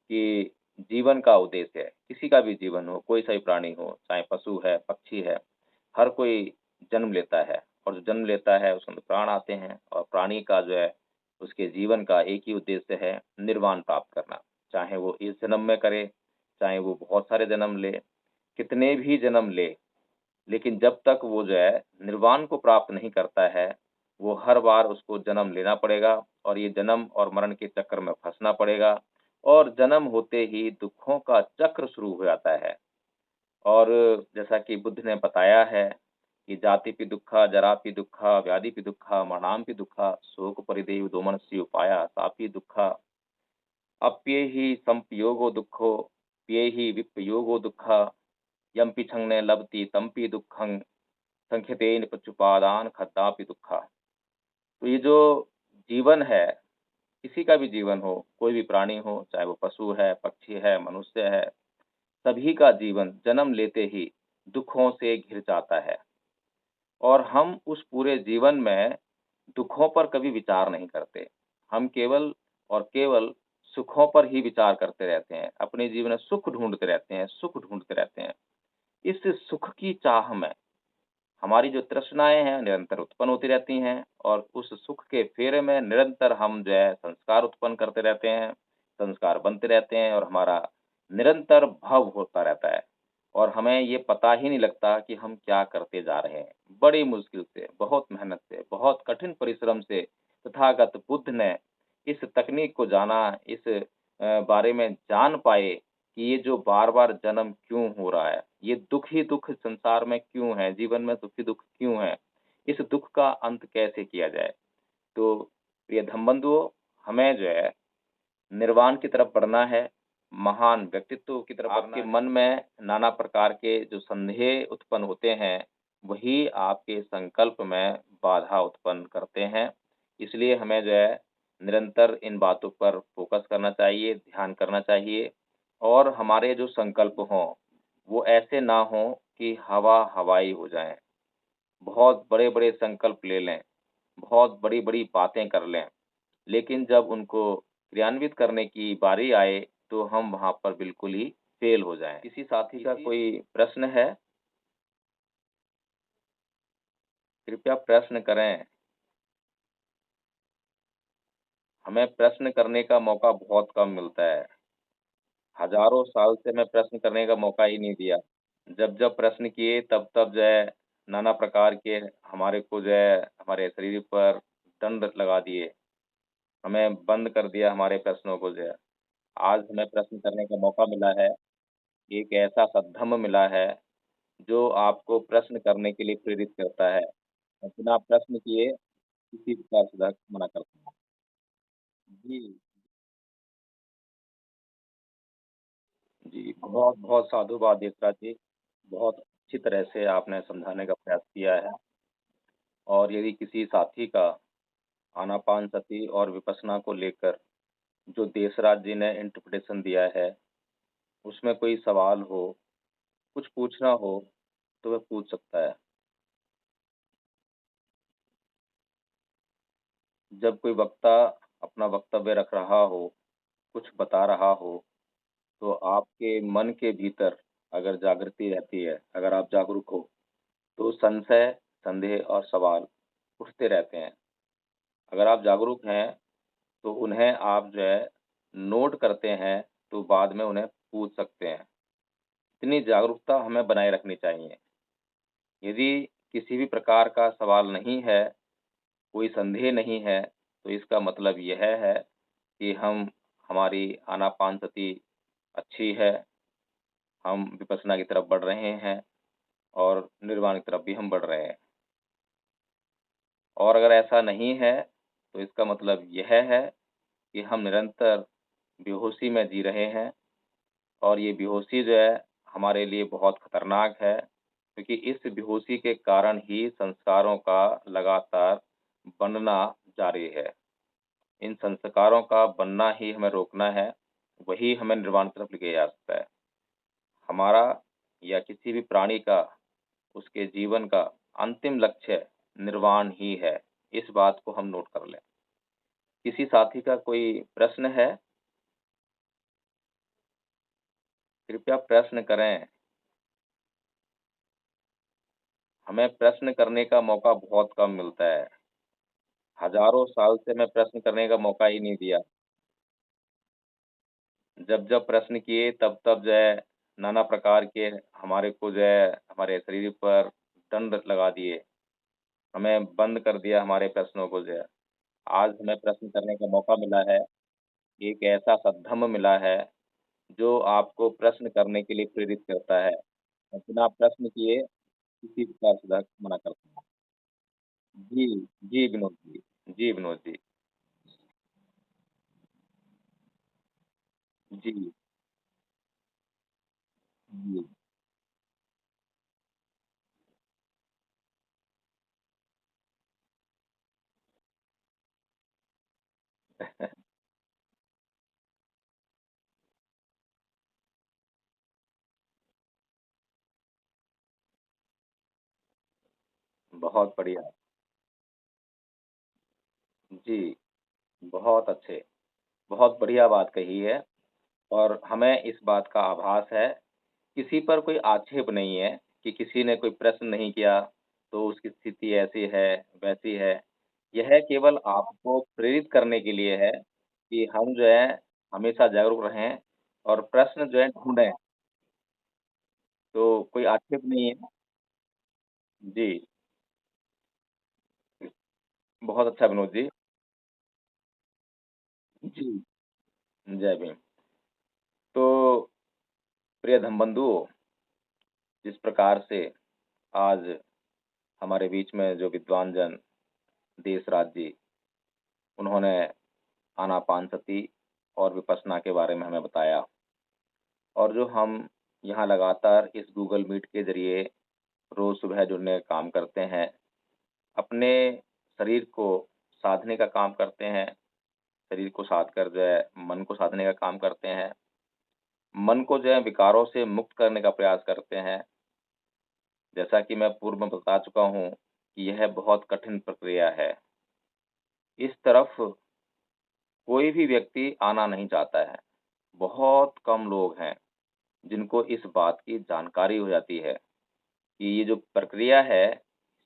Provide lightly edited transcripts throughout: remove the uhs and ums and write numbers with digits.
कि जीवन का उद्देश्य है, किसी का भी जीवन हो, कोई सा भी प्राणी हो, चाहे पशु है, पक्षी है, हर कोई जन्म लेता है और जो जन्म लेता है उसमें प्राण आते हैं और प्राणी का जो है उसके जीवन का एक ही उद्देश्य है निर्वाण प्राप्त करना। चाहे वो इस जन्म में करे, चाहे वो बहुत सारे जन्म ले, कितने भी जन्म ले, लेकिन जब तक वो जो है निर्वाण को प्राप्त नहीं करता है, वो हर बार उसको जन्म लेना पड़ेगा और ये जन्म और मरण के चक्कर में फँसना पड़ेगा और जन्म होते ही दुखों का चक्र शुरू हो जाता है। और जैसा कि बुद्ध ने बताया है कि जातिपि दुःखा, जरापि दुःखा, व्याधिपि दुःखा, मरणामपि दुःखा, शोक परिदेव दोमनस्य उपाया सापि दुःखा, अप्येहि संपयोगो दुःखो, प्येहि विपयोगो दुःखा, यम्पि छन्ने लभते तम्पि दुःखं, संख्यतेन पच्युपादान खद्दापि दुःखा। तो ये जो जीवन है, किसी का भी जीवन हो, कोई भी प्राणी हो, चाहे वो पशु है, पक्षी है, मनुष्य है, सभी का जीवन जन्म लेते ही दुखों से घिर जाता है और हम उस पूरे जीवन में दुखों पर कभी विचार नहीं करते। हम केवल और केवल सुखों पर ही विचार करते रहते हैं। अपने जीवन में सुख ढूँढते रहते हैं, सुख ढूँढते रहते हैं। इस सुख की चाह में हमारी जो तृष्णाएँ हैं निरंतर उत्पन्न होती रहती हैं और उस सुख के फेरे में निरंतर हम जो है संस्कार उत्पन्न करते रहते हैं, संस्कार बनते रहते हैं और हमारा निरंतर भव होता रहता है और हमें ये पता ही नहीं लगता कि हम क्या करते जा रहे हैं। बड़ी मुश्किल से, बहुत मेहनत से, बहुत कठिन परिश्रम से तथागत बुद्ध ने इस तकनीक को जाना, इस बारे में जान पाए कि ये जो बार-बार जन्म क्यों हो रहा है? ये दुःख ही दुःख संसार में क्यों है? जीवन में दुःख ही दुःख क्यों है? इस दुःख का अंत कैसे किया जाए? तो प्रिय धम्मबंधुओं, हमें जो है निर्वाण की तरफ बढ़ना है, महान व्यक्तित्व की तरफ बढ़ना है। आपके मन में नाना प्रकार के जो संदेह उत्पन्न होते हैं, वही आपके संकल्प में बाधा उत्पन्न करते हैं। इसलिए हमें जो है निरंतर इन बातों पर फ़ोकस करना चाहिए, ध्यान करना चाहिए और हमारे जो संकल्प हों, वो ऐसे ना हों कि हवा-हवाई हो जाएँ। बहुत बड़े-बड़े संकल्प ले लें, बहुत बड़ी-बड़ी बातें कर लें, लेकिन जब उनको क्रियान्वित करने की बारी आए, तो हम वहाँ पर बिल्कुल ही फ़ेल हो जाएँ। किसी साथी का कोई प्रश्न है? कृपया प्रश्न करें। हमें प्रश्न करने का मौका बहुत कम मिलता है। हज़ारों साल से मैं प्रश्न करने का मौका ही नहीं दिया। जब-जब प्रश्न किए तब-तब जो है नाना प्रकार के हमारे को जो है हमारे शरीर पर दंड लगा दिए। हमें बंद कर दिया हमारे प्रश्नों को जो है। आज हमें प्रश्न करने का मौका मिला है। एक ऐसा सद्धम्म मिला है, जो आपको प्रश्न करने के लिए प्रेरित करता है। और बिना प्रश्न किए किसी प्रकार से मना करता है। जी, जी। बहुत-बहुत साधुवाद देवता जी। बहुत अच्छी तरह से आपने समझाने का प्रयास किया है और यदि किसी साथी का आनापानसति और विपश्यना को लेकर जो देशराज जी ने इंटरप्रिटेशन दिया है, उसमें कोई सवाल हो, कुछ पूछना हो, तो वह पूछ सकता है। जब कोई वक्ता अपना वक्तव्य रख रहा हो, कुछ बता रहा हो, तो आपके मन के भीतर अगर जागृति रहती है, अगर आप जागरूक हो, तो संशय, संदेह और सवाल उठते रहते हैं। अगर आप जागरूक हैं, तो उन्हें आप जो है नोट करते हैं, तो बाद में उन्हें पूछ सकते हैं। इतनी जागरूकता हमें बनाए रखनी चाहिए। यदि किसी भी प्रकार का सवाल नहीं है, कोई संदेह नहीं है, तो इसका मतलब यह है कि हमारी आनापानसति अच्छी है, हम विपश्यना की तरफ बढ़ रहे हैं और निर्वाण की तरफ भी हम बढ़ रहे हैं। और अगर ऐसा नहीं है, तो इसका मतलब यह है कि हम निरंतर बेहोशी में जी रहे हैं और ये बेहोशी जो है, हमारे लिए बहुत खतरनाक है, क्योंकि इस बेहोशी के कारण ही संस्कारों का लगातार बनना जारी है। इन संस्कारों का बनना ही हमें रोकना है, वही हमें निर्वाण की तरफ लेके जा सकता है। हमारा या किसी भी प्राणी का, उसके जीवन का अंतिम लक्ष्य निर्वाण ही है। इस बात को हम नोट कर लें। किसी साथी का कोई प्रश्न है? कृपया प्रश्न करें। हमें प्रश्न करने का मौका बहुत कम मिलता है। हज़ारों साल से मैं प्रश्न करने का मौका ही नहीं दिया। जब-जब प्रश्न किए तब-तब जो है नाना प्रकार के हमारे को जो है हमारे शरीर पर दंड लगा दिए। हमें बंद कर दिया हमारे प्रश्नों को जो है। आज हमें प्रश्न करने का मौका मिला है। एक ऐसा सद्धम्म मिला है, जो आपको प्रश्न करने के लिए प्रेरित करता है। और बिना प्रश्न किए किसी प्रकार से मना करता है। जी, जी विनोद जी। जी विनोद जी। जी, जी। बहुत बढ़िया। जी, बहुत अच्छे। बहुत बढ़िया बात कही है और हमें इस बात का आभास है, किसी पर कोई आक्षेप नहीं है कि किसी ने कोई प्रश्न नहीं किया, तो उसकी स्थिति ऐसी है, वैसी है। यह केवल आपको प्रेरित करने के लिए है कि हम जो है हमेशा जागरूक रहें और प्रश्न जो है ढूँढें, तो कोई आक्षेप नहीं है। जी, बहुत अच्छा विनोद जी। जी, जय भीम। तो प्रिय धर्मबंधुओं, जिस प्रकार से आज हमारे बीच में जो विद्वान जन देशराज जी, उन्होंने आनापानसति और विपश्यना के बारे में हमें बताया और जो हम यहाँ लगातार इस गूगल मीट के ज़रिए रोज़ सुबह जुड़ने का काम करते हैं, अपने शरीर को साधने का काम करते हैं, शरीर को साध कर जो है मन को साधने का काम करते हैं, मन को जो है विकारों से मुक्त करने का प्रयास करते हैं। जैसा कि मैं पूर्व में बता चुका हूँ कि यह बहुत कठिन प्रक्रिया है। इस तरफ कोई भी व्यक्ति आना नहीं चाहता है। बहुत कम लोग हैं, जिनको इस बात की जानकारी हो जाती है कि ये जो प्रक्रिया है,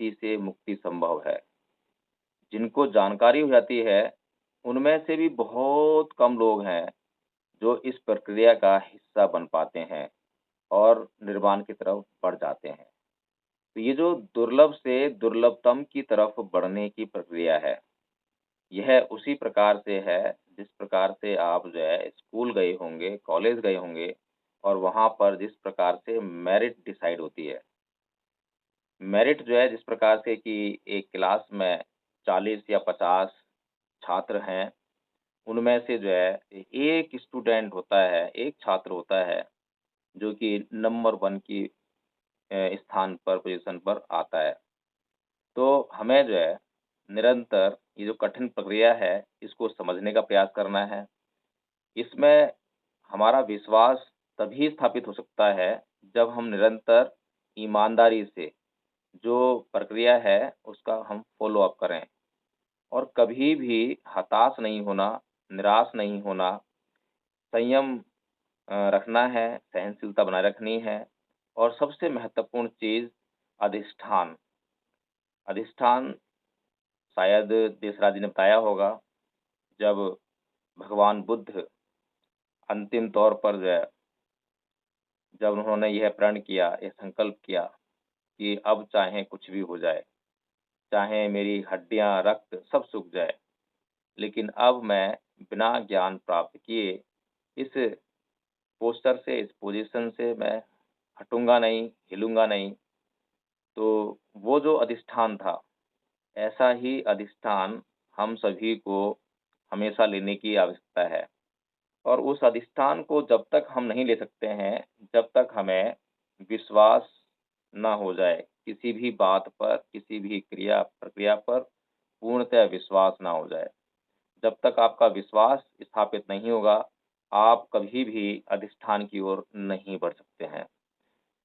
इसी से मुक्ति संभव है। जिनको जानकारी हो जाती है, उनमें से भी बहुत कम लोग हैं, जो इस प्रक्रिया का हिस्सा बन पाते हैं और निर्वाण की तरफ बढ़ जाते हैं। तो ये जो दुर्लभ से दुर्लभतम की तरफ बढ़ने की प्रक्रिया है, यह उसी प्रकार से है, जिस प्रकार से आप जो है स्कूल गए होंगे, कॉलेज गए होंगे और वहाँ पर जिस प्रकार से मेरिट डिसाइड होती है। मेरिट जो है जिस प्रकार से कि एक क्लास में 40 या 50 छात्र हैं, उनमें से जो है एक स्टूडेंट होता है, एक छात्र होता है, जो कि नंबर 1 की स्थान पर, पोज़ीशन पर आता है। तो हमें जो है निरंतर ये जो कठिन प्रक्रिया है, इसको समझने का प्रयास करना है। इसमें हमारा विश्वास तभी स्थापित हो सकता है, जब हम निरंतर ईमानदारी से जो प्रक्रिया है, उसका हम फ़ॉलो अप करें और कभी भी हताश नहीं होना, निराश नहीं होना, संयम रखना है, सहनशीलता बनाए रखनी है और सबसे महत्वपूर्ण चीज़ अधिष्ठान। अधिष्ठान शायद देसराज जी ने बताया होगा, जब भगवान बुद्ध अंतिम तौर पर जो है, जब उन्होंने यह प्रण किया, यह संकल्प किया कि अब चाहे कुछ भी हो जाए, चाहे मेरी हड्डियाँ, रक्त सब सूख जाए, लेकिन अब मैं बिना ज्ञान प्राप्त किए इस पोस्चर से, इस पोज़ीशन से मैं हटूँगा नहीं, हिलूँगा नहीं। तो वो जो अधिष्ठान था, ऐसा ही अधिष्ठान हम सभी को हमेशा लेने की आवश्यकता है। और उस अधिष्ठान को जब तक हम नहीं ले सकते हैं, जब तक हमें विश्वास ना हो जाए, किसी भी बात पर, किसी भी क्रिया प्रक्रिया पर पूर्णतः विश्वास ना हो जाए। जब तक आपका विश्वास स्थापित नहीं होगा, आप कभी भी अधिष्ठान की ओर नहीं बढ़ सकते हैं।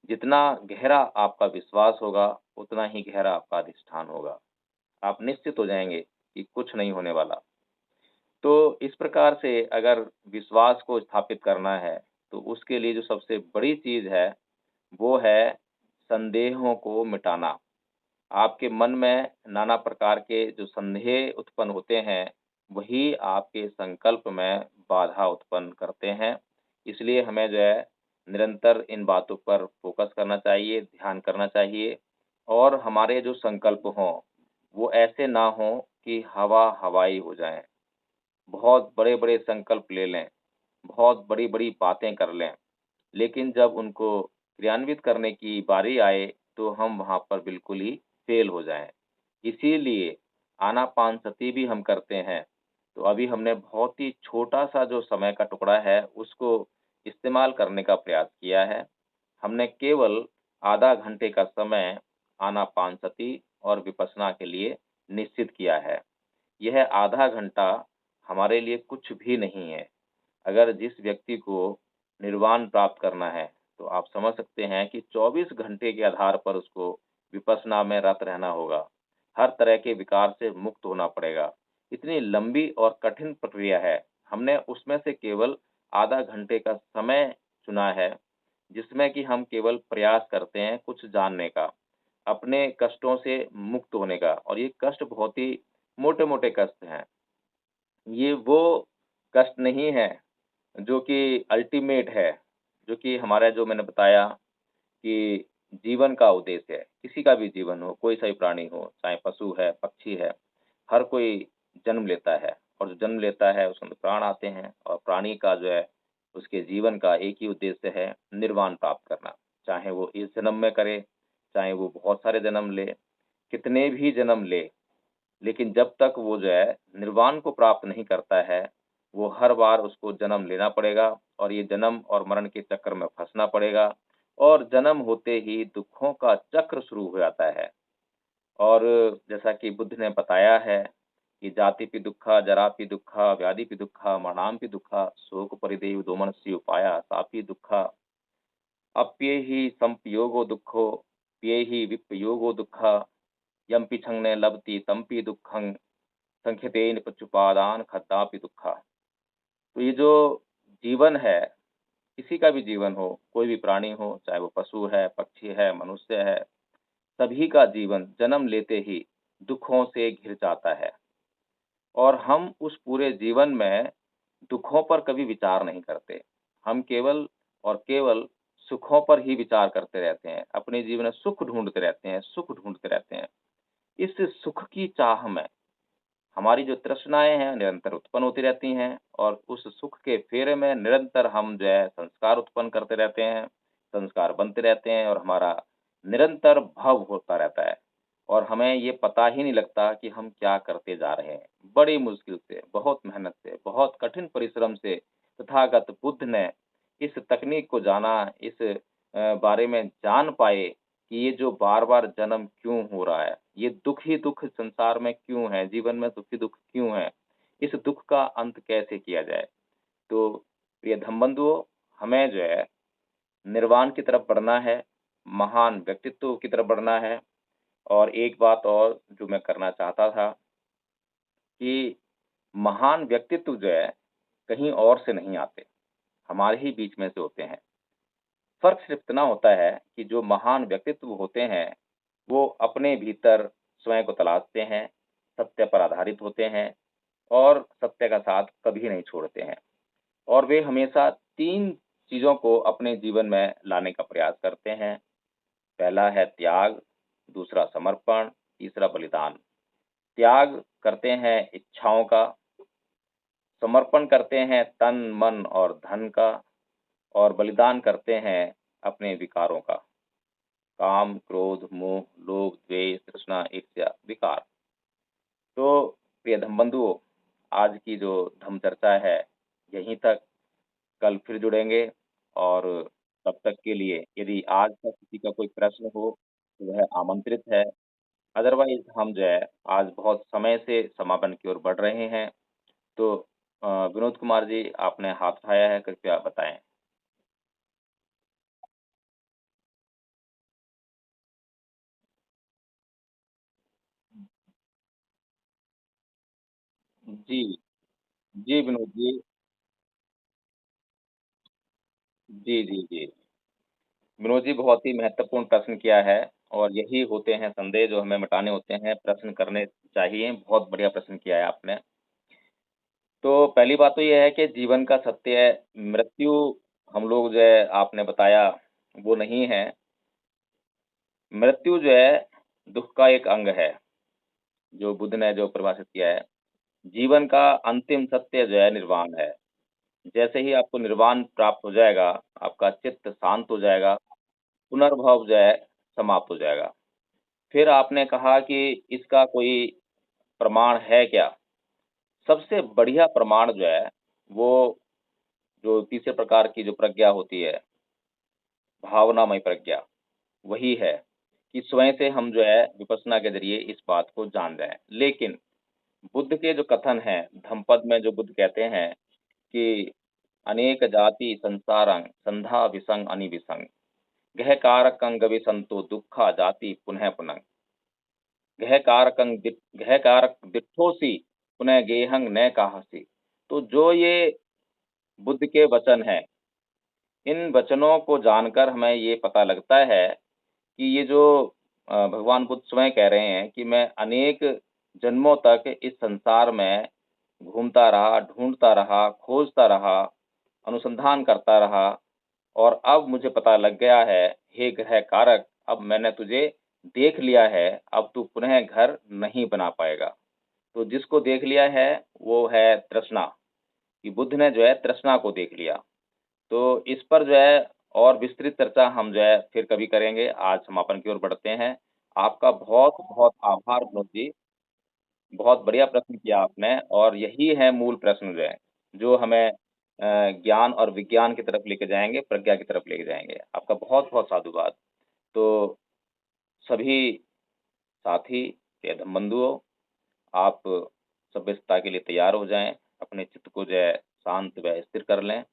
जितना गहरा आपका विश्वास होगा, उतना ही गहरा आपका अधिष्ठान होगा। आप निश्चित हो जाएँगे कि कुछ नहीं होने वाला। तो इस प्रकार से अगर विश्वास को स्थापित करना है, तो उसके लिए जो सबसे बड़ी चीज़ है, वो है संदेहों को मिटाना। आपके मन में नाना प्रकार के जो संदेह उत्पन्न होते हैं, वही आपके संकल्प में बाधा उत्पन्न करते हैं। इसलिए हमें जो है निरंतर इन बातों पर फ़ोकस करना चाहिए, ध्यान करना चाहिए और हमारे जो संकल्प हों, वो ऐसे ना हों कि हवा-हवाई हो जाएँ। बहुत बड़े-बड़े संकल्प ले लें, बहुत बड़ी-बड़ी बातें कर लें, लेकिन जब उनको क्रियान्वित करने की बारी आए, तो हम वहाँ पर बिल्कुल ही फ़ेल हो जाएँ। इसीलिए आनापानसति भी हम करते हैं, तो अभी हमने बहुत ही छोटा-सा जो समय का टुकड़ा है, उसको इस्तेमाल करने का प्रयास किया है। हमने केवल आधा घंटे का समय आनापानसति और विपश्यना के लिए निश्चित किया है। यह आधा घंटा हमारे लिए कुछ भी नहीं है। अगर जिस व्यक्ति को निर्वाण प्राप्त करना है, तो आप समझ सकते हैं कि 24 घंटे के आधार पर उसको विपश्यना में रत रहना होगा। हर तरह के विकार से मुक्त होना पड़ेगा। इतनी लंबी और कठिन प्रक्रिया है। हमने उसमें से केवल आधा घंटे का समय चुना है, जिसमें कि हम केवल प्रयास करते हैं कुछ जानने का, अपने कष्टों से मुक्त होने का और ये कष्ट बहुत ही मोटे-मोटे कष्ट हैं। ये वो कष्ट नहीं है जो कि अल्टीमेट है, जो कि हमारा जो मैंने बताया कि जीवन का उद्देश्य है। किसी का भी जीवन हो, कोई सा भी प्राणी हो, चाहे पशु है, पक्षी है, हर कोई जन्म लेता है और जो जन्म लेता है उसमें प्राण आते हैं और प्राणी का जो है, उसके जीवन का एक ही उद्देश्य है निर्वाण प्राप्त करना। चाहे वो इस जन्म में करे, चाहे वो बहुत सारे जन्म ले, कितने भी जन्म ले, लेकिन जब तक वो जो है निर्वाण को प्राप्त नहीं करता है, वो हर बार उसको जन्म लेना पड़ेगा और ये जन्म और मरण के चक्कर में फँसना पड़ेगा और जन्म होते ही दुखों का चक्र शुरू हो जाता है। और जैसा कि बुद्ध ने बताया है कि जातिपि दुक्खा, जरापि दुक्खा, व्याधिपि दुक्खा, मरणामपि दुक्खा, शोक परिदेव दोमनस्य उपाया सापि दुक्खा, अप्येहि संपयोगो दुःखो, प्येहि विपयोगो दुःखः, यम्पि छन्ने लभते तम्पि दुःखं, संख्यतेन पच्युपादान खद्दापि दुःखः। तो ये जो जीवन है, किसी का भी जीवन हो, कोई भी प्राणी हो, चाहे वो पशु है, पक्षी है, मनुष्य है, सभी का जीवन जन्म लेते ही दुखों से घिर जाता है और हम उस पूरे जीवन में दुखों पर कभी विचार नहीं करते। हम केवल और केवल सुखों पर ही विचार करते रहते हैं। अपने जीवन में सुख ढूँढते रहते हैं, सुख ढूँढते रहते हैं। इस सुख की चाह में हमारी जो तृष्णाएँ हैं निरंतर उत्पन्न होती रहती हैं और उस सुख के फेरे में निरंतर हम जो है संस्कार उत्पन्न करते रहते हैं, संस्कार बनते रहते हैं और हमारा निरंतर भव होता रहता है और हमें ये पता ही नहीं लगता कि हम क्या करते जा रहे हैं। बड़ी मुश्किल से, बहुत मेहनत से, बहुत कठिन परिश्रम से तथागत बुद्ध ने इस तकनीक को जाना, इस बारे में जान पाए कि ये जो बार-बार जन्म क्यों हो रहा है? ये दुःख ही दुःख संसार में क्यों है? जीवन में दुःख ही दुःख क्यों है? इस दुःख का अंत कैसे किया जाए? तो प्रिय धम्मबंधुओं, हमें जो है निर्वाण की तरफ बढ़ना है, महान व्यक्तित्व की तरफ बढ़ना है और एक बात और जो मैं करना चाहता था कि महान व्यक्तित्व जो है, कहीं और से नहीं आते, हमारे ही बीच में से होते हैं। फ़र्क सिर्फ़ इतना होता है कि जो महान व्यक्तित्व होते हैं, वो अपने भीतर स्वयं को तलाशते हैं, सत्य पर आधारित होते हैं और सत्य का साथ कभी नहीं छोड़ते हैं। और वे हमेशा 3 चीज़ों को अपने जीवन में लाने का प्रयास करते हैं। पहला है त्याग, दूसरा समर्पण, तीसरा बलिदान। त्याग करते हैं इच्छाओं का, समर्पण करते हैं तन, मन और धन का और बलिदान करते हैं अपने विकारों का। काम, क्रोध, मोह, लोभ, द्वेष, तृष्णा, ईर्ष्या, विकार। तो प्रिय धम्मबंधुओं, आज की जो धम्म चर्चा है, यहीं तक। कल फिर जुड़ेंगे और तब तक के लिए यदि आज तक किसी का कोई प्रश्न हो, तो वह आमंत्रित है। अदरवाइज़ हम जो है, आज बहुत समय से समापन की ओर बढ़ रहे हैं। तो विनोद कुमार जी, आपने हाथ उठाया है, कृपया बताएँ? जी, जी विनोद जी। जी, जी, जी। विनोद जी बहुत ही महत्वपूर्ण प्रश्न किया है और यही होते हैं संदेह जो हमें मिटाने होते हैं, प्रश्न करने चाहिए। बहुत बढ़िया प्रश्न किया है आपने। तो पहली बात तो ये है कि जीवन का सत्य है, मृत्यु हम लोग जो है आपने बताया, वो नहीं है। मृत्यु जो है, दुःख का एक अंग है, जो बुद्ध ने जो परिभाषित किया है। जीवन का अंतिम सत्य जो है निर्वाण है। जैसे ही आपको निर्वाण प्राप्त हो जाएगा, आपका चित्त शांत हो जाएगा, पुनर्भव जो है समाप्त हो जाएगा। फिर आपने कहा कि इसका कोई प्रमाण है क्या? सबसे बढ़िया प्रमाण जो है, वो जो तीसरे प्रकार की जो प्रज्ञा होती है, भावनामय प्रज्ञा, वही है कि स्वयं से हम जो है विपश्यना के ज़रिए इस बात को जान जाएँ। लेकिन बुद्ध के जो कथन हैं, धम्मपद में जो बुद्ध कहते हैं कि अनेक जाति संसारं संधा विसंग अनिविसंग, गह कारकं गविसंतो दुःखा जाति पुनः पुनः। गह कारक दिट्ठोसि पुनः गेहं न काहसि। तो जो ये बुद्ध के वचन हैं, इन वचनों को जानकर हमें ये पता लगता है कि ये जो भगवान बुद्ध स्वयं कह रहे हैं कि मैं अनेक जन्मों तक इस संसार में घूमता रहा, ढूँढता रहा, खोजता रहा, अनुसंधान करता रहा और अब मुझे पता लग गया है, हे ग्रह कारक, अब मैंने तुझे देख लिया है, अब तू पुनः घर नहीं बना पाएगा। तो जिसको देख लिया है, वो है तृष्णा, कि बुद्ध ने जो है तृष्णा को देख लिया। तो इस पर जो है और विस्तृत चर्चा हम जो है फिर कभी करेंगे। आज समापन की ओर बढ़ते हैं। आपका बहुत-बहुत आभार विनोद जी। बहुत बढ़िया प्रश्न किया आपने और यही है मूल प्रश्न जो है, जो हमें ज्ञान और विज्ञान की तरफ लेके जाएँगे, प्रज्ञा की तरफ लेके जाएँगे। आपका बहुत-बहुत साधुवाद। तो सभी साथी या बंधुओं, आप सभ्यता के लिए तैयार हो जाएँ, अपने चित्त को जो है शांत व स्थिर कर लें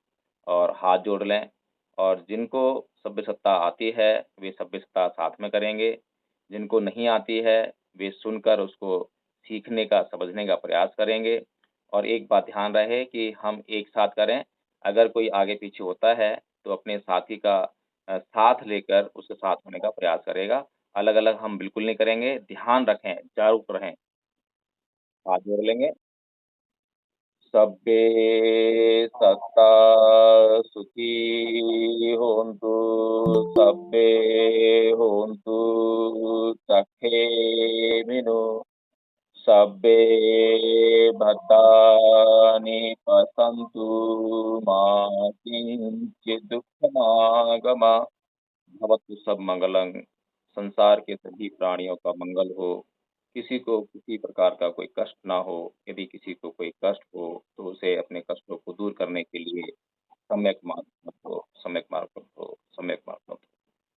और हाथ जोड़ लें और जिनको सभ्य सत्ता आती है, वे सभ्य सत्ता साथ में करेंगे। जिनको नहीं आती है, वे सुनकर उसको सीखने का, समझने का प्रयास करेंगे और एक बात ध्यान रहे कि हम एक साथ करें। अगर कोई आगे-पीछे होता है, तो अपने साथी का साथ लेकर उसके साथ होने का प्रयास करेगा। अलग-अलग हम बिल्कुल नहीं करेंगे। ध्यान रखें, जागरूक रहें। हाथ जोड़ लेंगे। सब्बे सत्ता सुखी होन्तु, सब्बे होन्तु सखेमिनो, सब्बे भद्राणि पश्यन्तु मा किञ्चित् दुःखमागमः। भवतु सब मंगलं, संसार के सभी प्राणियों का मंगल हो, किसी को किसी प्रकार का कोई कष्ट ना हो, यदि किसी को कोई कष्ट हो, तो उसे अपने कष्टों को दूर करने के लिए सम्यक मार्ग